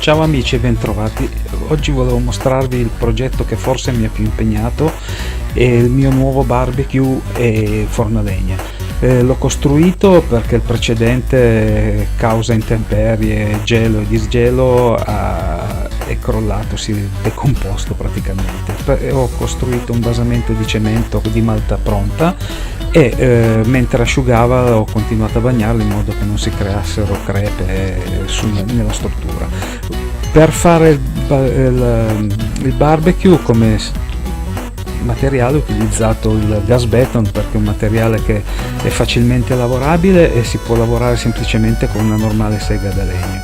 Ciao amici e bentrovati. Oggi volevo mostrarvi il progetto che forse mi ha più impegnato, è il mio nuovo barbecue e forno a legna. L'ho costruito perché il precedente, causa intemperie, gelo e disgelo, è crollato, si è decomposto praticamente. Ho costruito un basamento di cemento di malta pronta e mentre asciugava ho continuato a bagnarlo in modo che non si creassero crepe nella struttura. Per fare il barbecue come materiale ho utilizzato il gas beton perché è un materiale che è facilmente lavorabile e si può lavorare semplicemente con una normale sega da legno.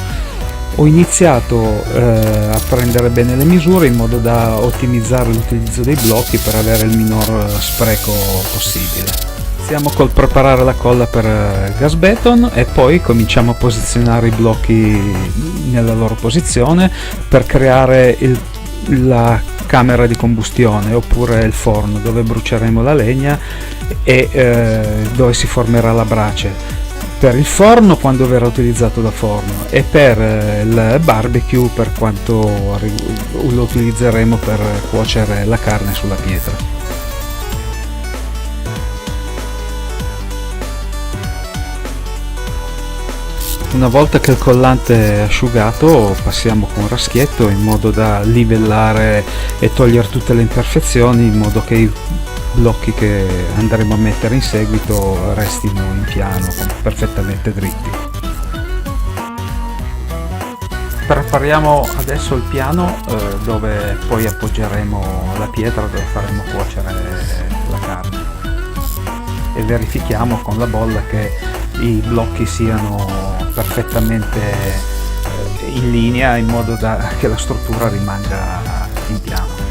Ho iniziato a prendere bene le misure in modo da ottimizzare l'utilizzo dei blocchi per avere il minor spreco possibile. Iniziamo col preparare la colla per gas beton e poi cominciamo a posizionare i blocchi nella loro posizione per creare la camera di combustione oppure il forno dove bruceremo la legna e dove si formerà la brace per il forno quando verrà utilizzato da forno, e per il barbecue per quanto lo utilizzeremo per cuocere la carne sulla pietra. Una volta che il collante è asciugato passiamo con un raschietto in modo da livellare e togliere tutte le imperfezioni, in modo che i blocchi che andremo a mettere in seguito restino in piano, perfettamente dritti. Prepariamo adesso il piano dove poi appoggeremo la pietra dove faremo cuocere la carne e verifichiamo con la bolla che i blocchi siano perfettamente in linea in modo da che la struttura rimanga in piano.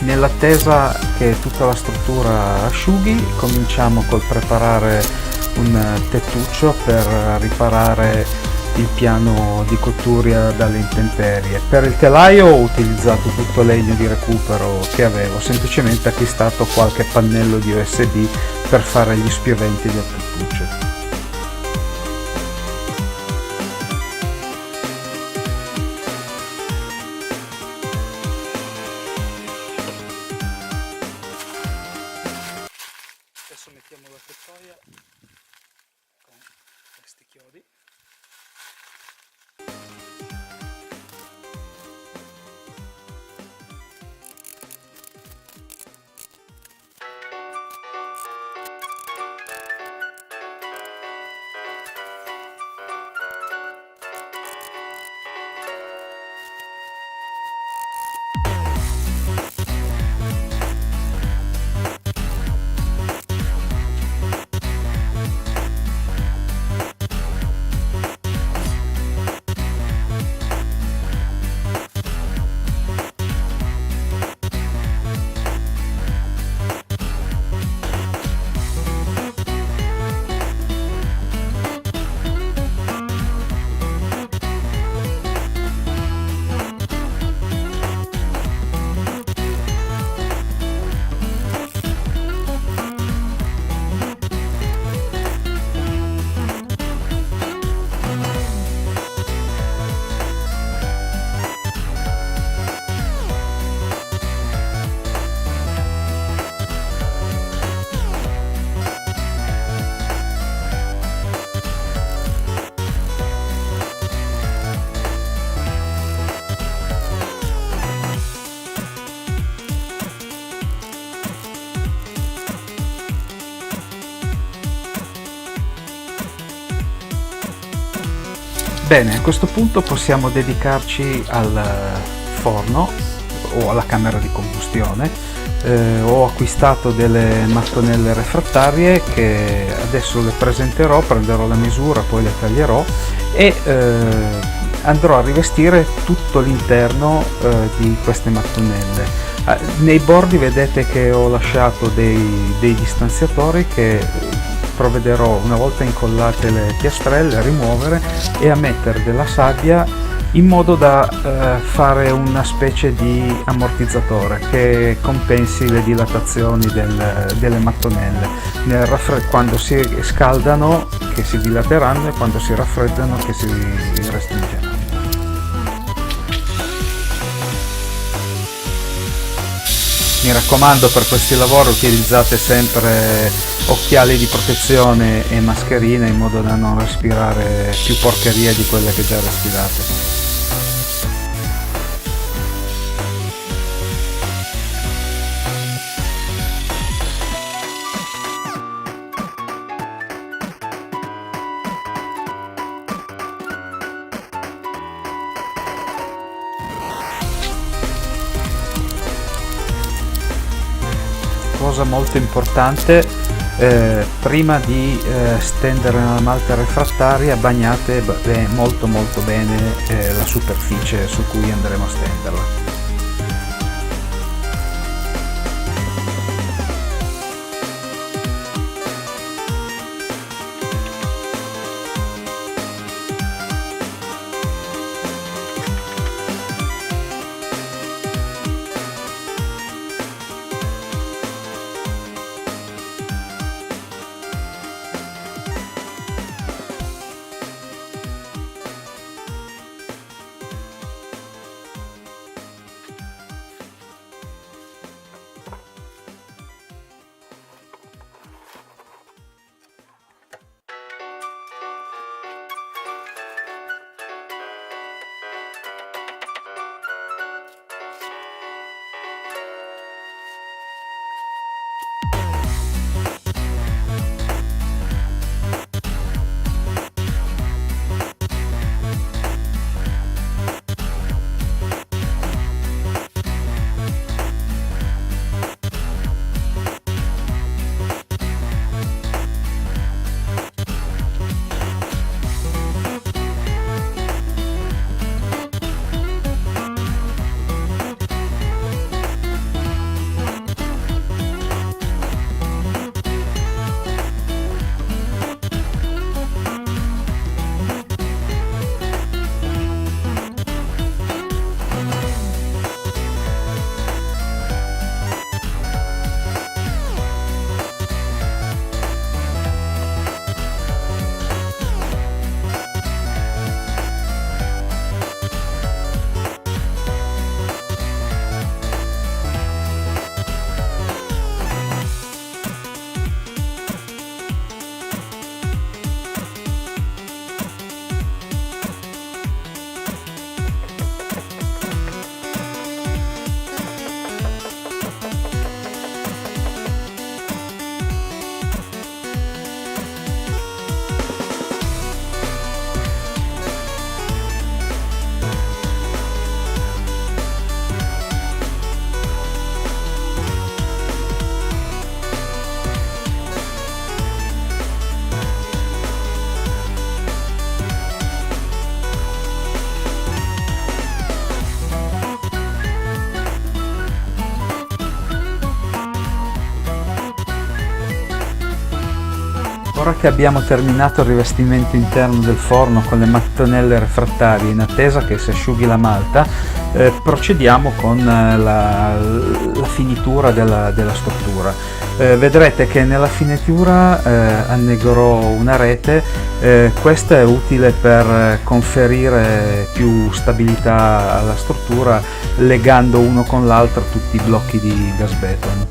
Nell'attesa che tutta la struttura asciughi, cominciamo col preparare un tettuccio per riparare il piano di cottura dalle intemperie. Per il telaio ho utilizzato tutto legno di recupero che avevo, semplicemente acquistato qualche pannello di USB per fare gli spioventi del tettuccio. Adesso mettiamo la tettoia con questi chiodi. Bene, a questo punto possiamo dedicarci al forno o alla camera di combustione. Ho acquistato delle mattonelle refrattarie che adesso le presenterò, prenderò la misura, poi le taglierò e andrò a rivestire tutto l'interno di queste mattonelle. Nei bordi vedete che ho lasciato dei distanziatori che provvederò, una volta incollate le piastrelle, a rimuovere e a mettere della sabbia in modo da fare una specie di ammortizzatore che compensi le dilatazioni delle mattonelle. Quando si scaldano che si dilateranno e quando si raffreddano che si restringeranno. Mi raccomando, per questi lavori utilizzate sempre occhiali di protezione e mascherine in modo da non respirare più porcherie di quelle che già respirate. Cosa molto importante, prima di stendere la malta refrattaria bagnate molto bene la superficie su cui andremo a stenderla. Ora che abbiamo terminato il rivestimento interno del forno con le mattonelle refrattarie in attesa che si asciughi la malta, procediamo con la finitura della struttura. Vedrete che nella finitura annegherò una rete, questa è utile per conferire più stabilità alla struttura legando uno con l'altro tutti i blocchi di gasbeton.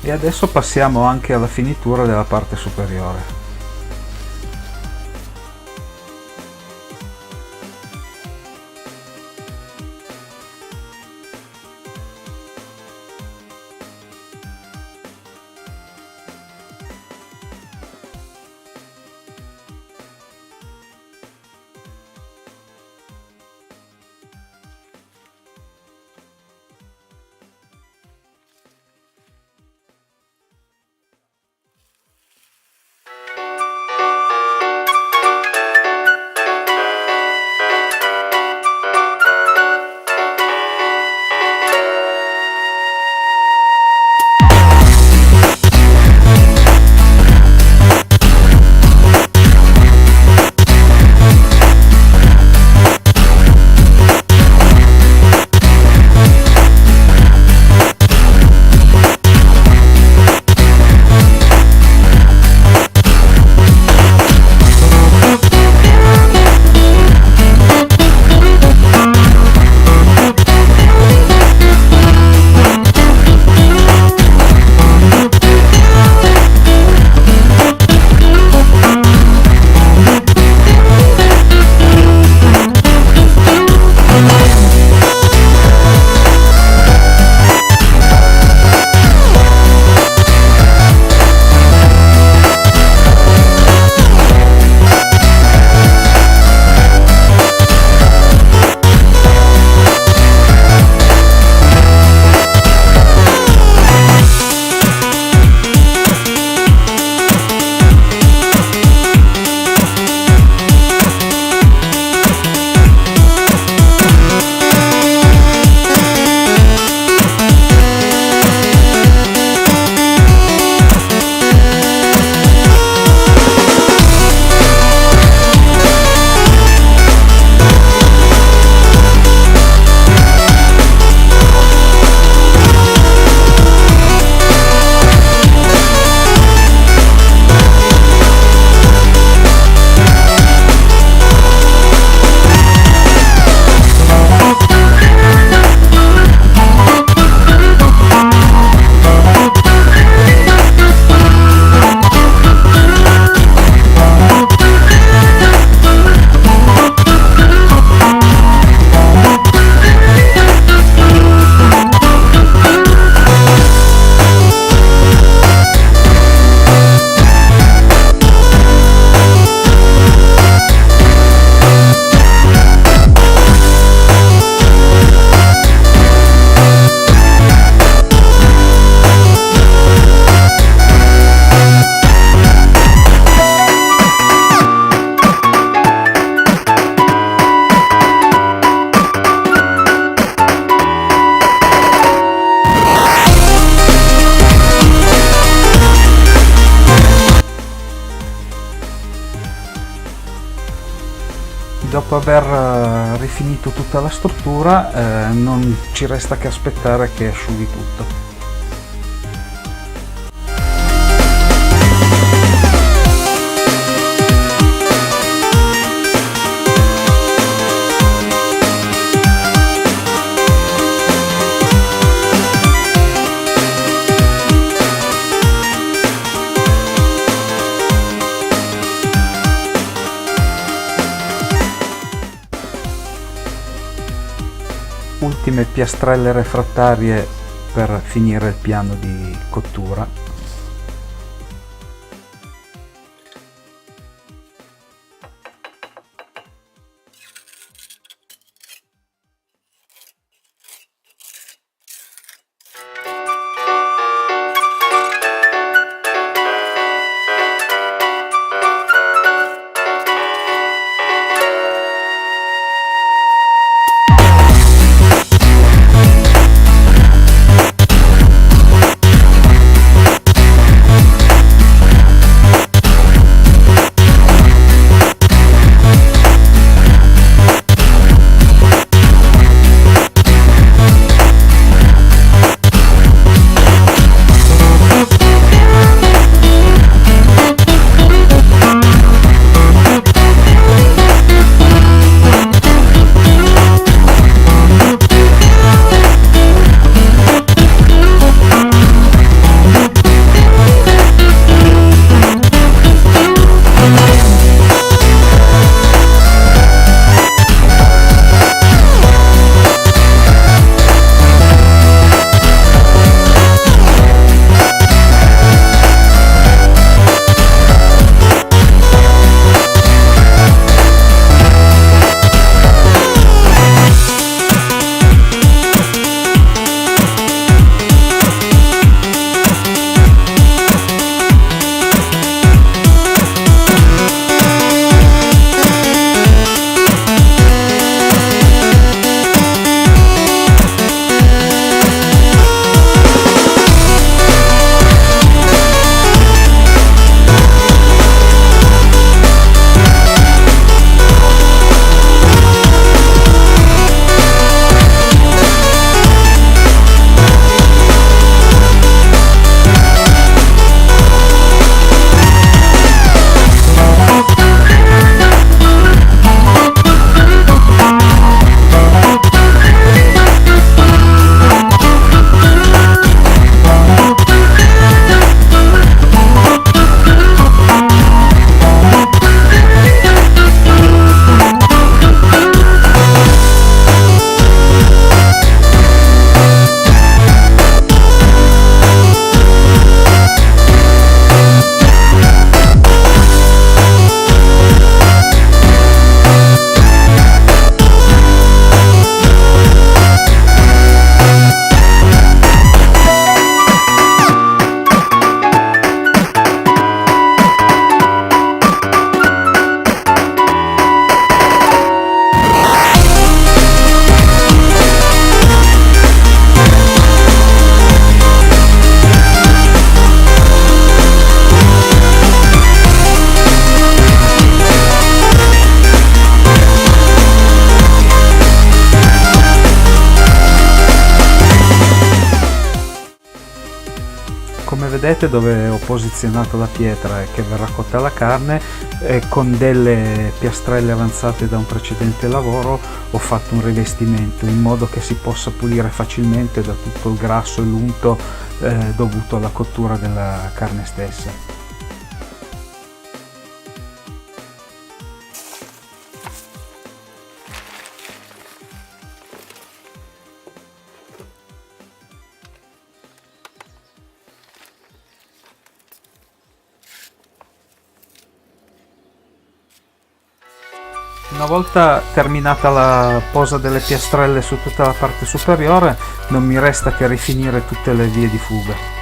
E adesso passiamo anche alla finitura della parte superiore. Dopo aver rifinito tutta la struttura non ci resta che aspettare che asciughi tutto. Ultime piastrelle refrattarie per finire il piano di cottura. vedete dove ho posizionato la pietra e che verrà cotta la carne, con delle piastrelle avanzate da un precedente lavoro ho fatto un rivestimento in modo che si possa pulire facilmente da tutto il grasso e l'unto dovuto alla cottura della carne stessa. Una volta terminata la posa delle piastrelle su tutta la parte superiore, non mi resta che rifinire tutte le vie di fuga.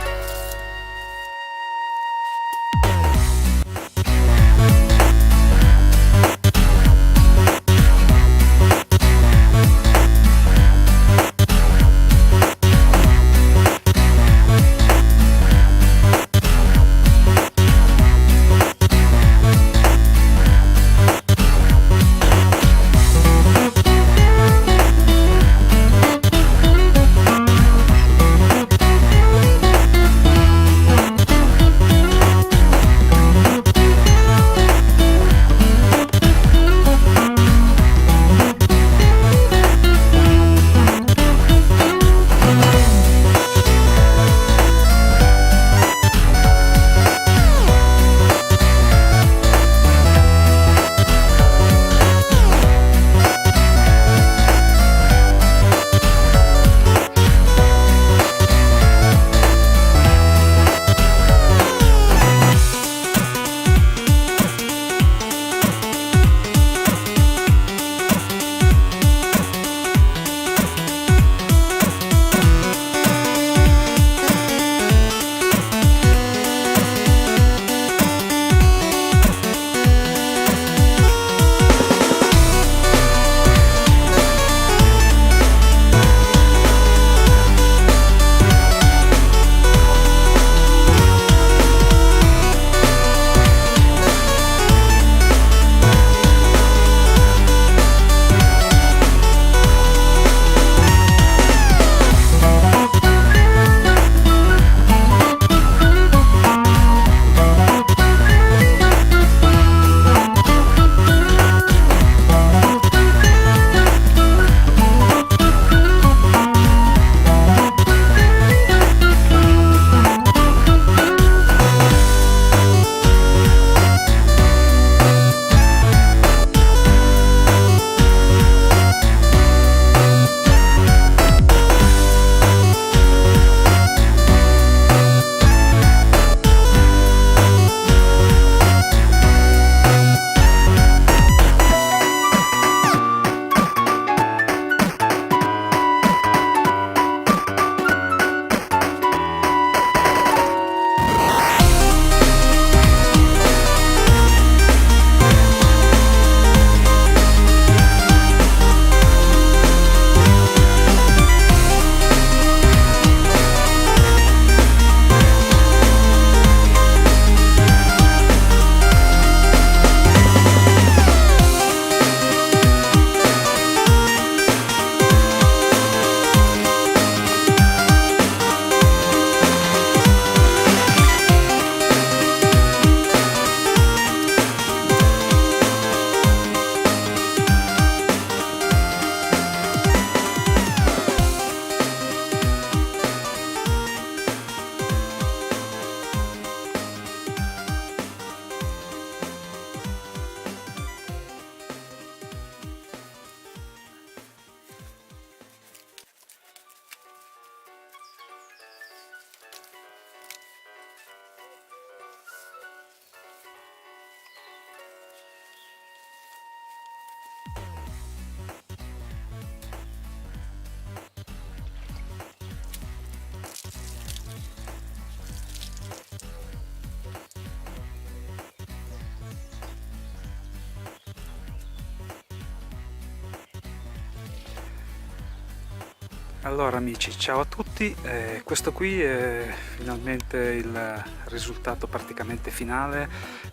Allora amici, ciao a tutti, questo qui è finalmente il risultato praticamente finale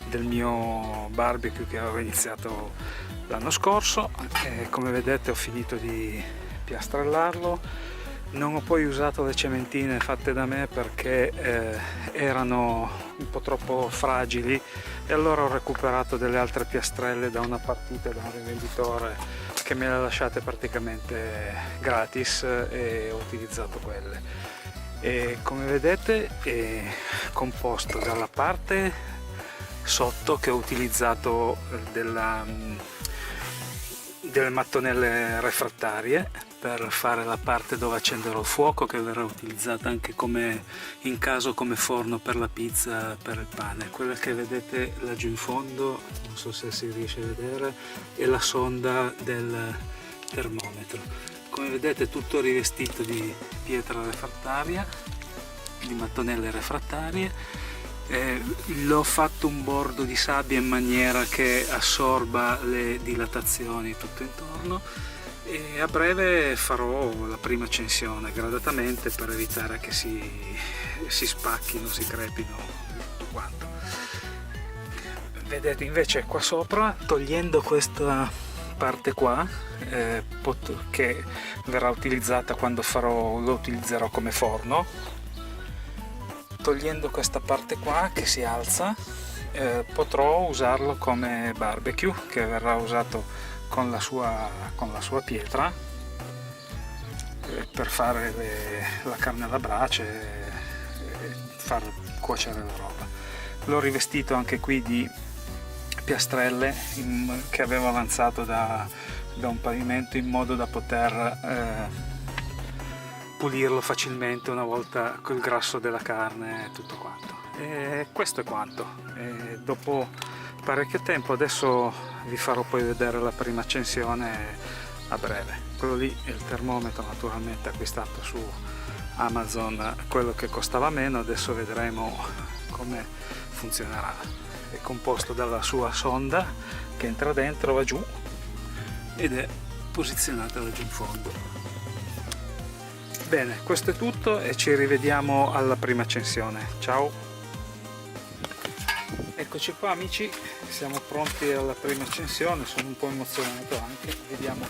del mio barbecue che avevo iniziato l'anno scorso. Come vedete ho finito di piastrellarlo, Non ho poi usato le cementine fatte da me perché erano un po' troppo fragili, e allora ho recuperato delle altre piastrelle da una partita da un rivenditore che me le ha lasciate praticamente gratis, e ho utilizzato quelle. E come vedete è composto dalla parte sotto, che ho utilizzato delle mattonelle refrattarie per fare la parte dove accenderò il fuoco, che verrà utilizzata anche in caso come forno per la pizza, per il pane. Quella che vedete laggiù in fondo, non so se si riesce a vedere, è la sonda del termometro. Come vedete tutto rivestito di pietra refrattaria, di mattonelle refrattarie. L'ho fatto un bordo di sabbia in maniera che assorba le dilatazioni tutto intorno, e a breve farò la prima accensione gradatamente per evitare che si spacchino, si crepino tutto quanto. Vedete invece qua sopra, togliendo questa parte qua che verrà utilizzata quando lo utilizzerò come forno, togliendo questa parte qua che si alza, potrò usarlo come barbecue, che verrà usato con la sua pietra per fare la carne alla brace e far cuocere la roba. L'ho rivestito anche qui di piastrelle che avevo avanzato da un pavimento, in modo da poter pulirlo facilmente una volta col grasso della carne e tutto quanto. E questo è quanto. E dopo parecchio tempo adesso vi farò poi vedere la prima accensione a breve. Quello lì è il termometro, naturalmente acquistato su Amazon, quello che costava meno. Adesso vedremo come funzionerà. È composto dalla sua sonda che entra dentro, va giù, ed è posizionata laggiù in fondo. Bene, questo è tutto e ci rivediamo alla prima accensione. Ciao! Eccoci qua amici, siamo pronti alla prima accensione, sono un po' emozionato anche, vediamo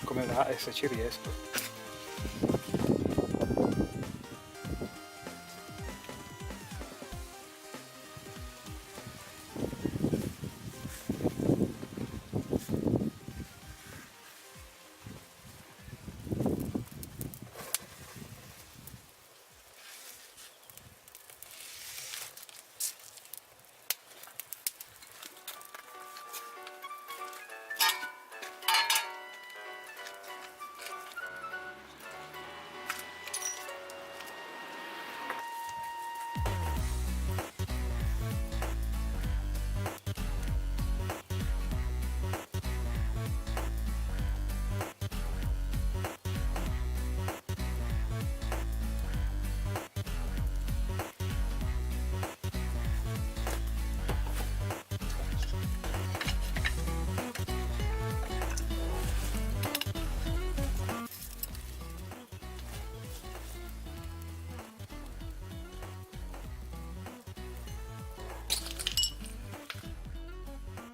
come va e se ci riesco.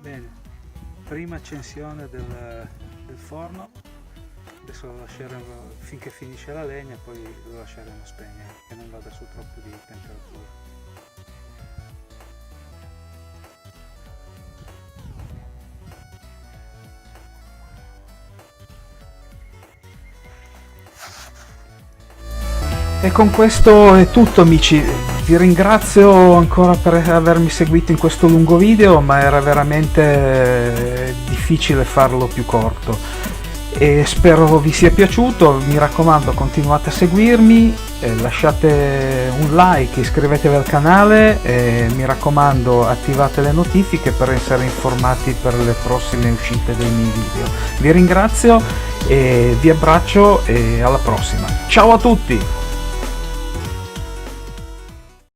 Bene, prima accensione del forno, adesso lo lasceremo finché finisce la legna, poi lo lasceremo spegnere, che non vada su troppo di temperatura. E con questo è tutto amici, vi ringrazio ancora per avermi seguito in questo lungo video, ma era veramente difficile farlo più corto e spero vi sia piaciuto. Mi raccomando, continuate a seguirmi, lasciate un like, iscrivetevi al canale e mi raccomando attivate le notifiche per essere informati per le prossime uscite dei miei video. Vi ringrazio e vi abbraccio e alla prossima. Ciao a tutti!